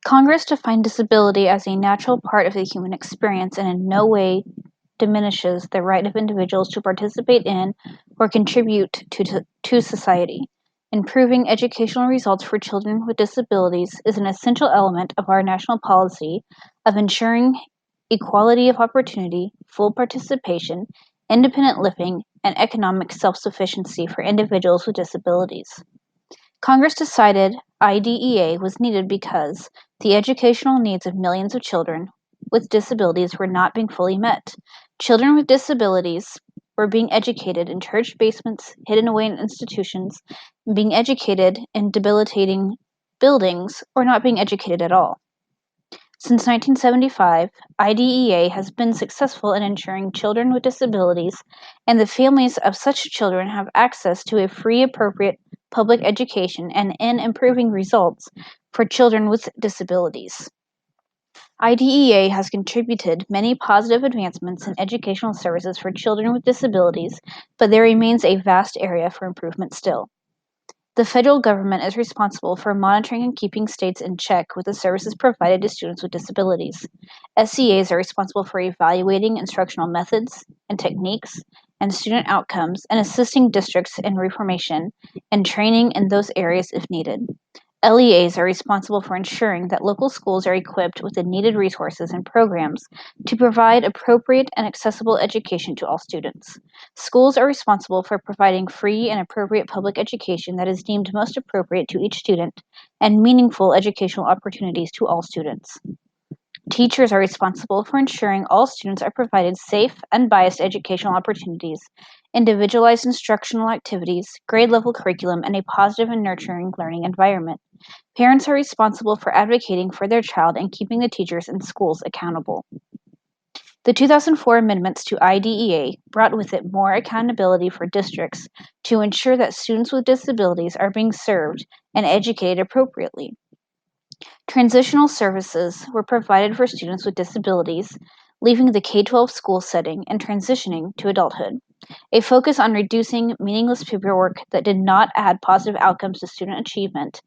Congress defined disability as a natural part of the human experience and in no way diminishes the right of individuals to participate in or contribute to society. Improving educational results for children with disabilities is an essential element of our national policy of ensuring equality of opportunity, full participation, independent living, and economic self-sufficiency for individuals with disabilities. Congress decided IDEA was needed because the educational needs of millions of children with disabilities were not being fully met. Children with disabilities were being educated in church basements, hidden away in institutions, being educated in debilitating buildings, or not being educated at all. Since 1975, IDEA has been successful in ensuring children with disabilities and the families of such children have access to a free, appropriate public education and in improving results for children with disabilities. IDEA has contributed many positive advancements in educational services for children with disabilities, but there remains a vast area for improvement still. The federal government is responsible for monitoring and keeping states in check with the services provided to students with disabilities. SEAs are responsible for evaluating instructional methods and techniques and student outcomes and assisting districts in reformation and training in those areas if needed. LEAs are responsible for ensuring that local schools are equipped with the needed resources and programs to provide appropriate and accessible education to all students. Schools are responsible for providing free and appropriate public education that is deemed most appropriate to each student and meaningful educational opportunities to all students. Teachers are responsible for ensuring all students are provided safe, unbiased educational opportunities, individualized instructional activities, grade-level curriculum, and a positive and nurturing learning environment. Parents are responsible for advocating for their child and keeping the teachers and schools accountable. The 2004 amendments to IDEA brought with it more accountability for districts to ensure that students with disabilities are being served and educated appropriately. Transitional services were provided for students with disabilities, leaving the K-12 school setting and transitioning to adulthood. A focus on reducing meaningless paperwork that did not add positive outcomes to student achievement,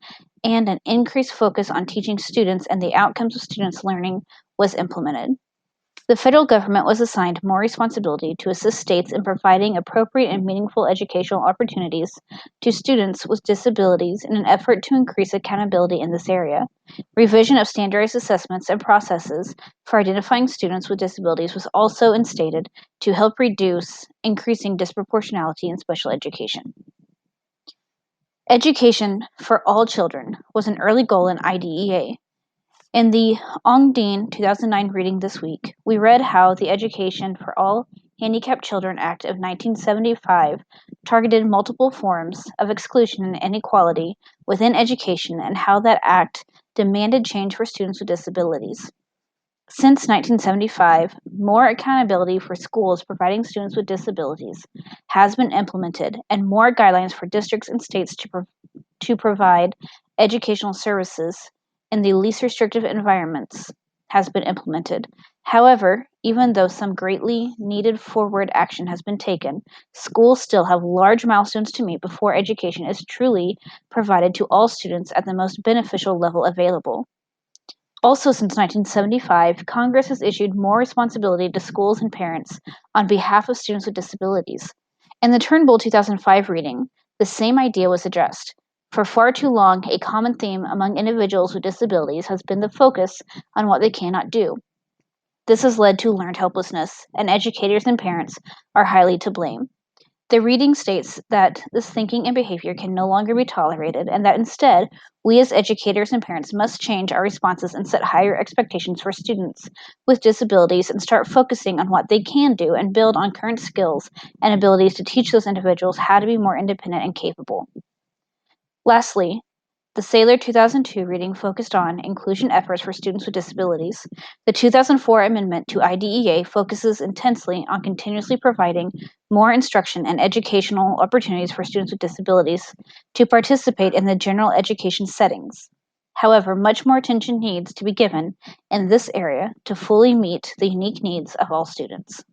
and an increased focus on teaching students and the outcomes of students' learning was implemented. The federal government was assigned more responsibility to assist states in providing appropriate and meaningful educational opportunities to students with disabilities in an effort to increase accountability in this area. Revision of standardized assessments and processes for identifying students with disabilities was also instated to help reduce increasing disproportionality in special education. Education for all children was an early goal in IDEA. In the Ong Dean 2009 reading this week, we read how the Education for All Handicapped Children Act of 1975 targeted multiple forms of exclusion and inequality within education and how that act demanded change for students with disabilities. Since 1975, more accountability for schools providing students with disabilities has been implemented, and more guidelines for districts and states to provide educational services in the least restrictive environments has been implemented. However, even though some greatly needed forward action has been taken, schools still have large milestones to meet before education is truly provided to all students at the most beneficial level available. Also, since 1975, Congress has issued more responsibility to schools and parents on behalf of students with disabilities. In the Turnbull 2005 reading, the same idea was addressed. For far too long, a common theme among individuals with disabilities has been the focus on what they cannot do. This has led to learned helplessness, and educators and parents are highly to blame. The reading states that this thinking and behavior can no longer be tolerated, and that instead, we as educators and parents must change our responses and set higher expectations for students with disabilities and start focusing on what they can do and build on current skills and abilities to teach those individuals how to be more independent and capable. Lastly, the Saylor 2002 reading focused on inclusion efforts for students with disabilities. The 2004 amendment to IDEA focuses intensely on continuously providing more instruction and educational opportunities for students with disabilities to participate in the general education settings. However, much more attention needs to be given in this area to fully meet the unique needs of all students.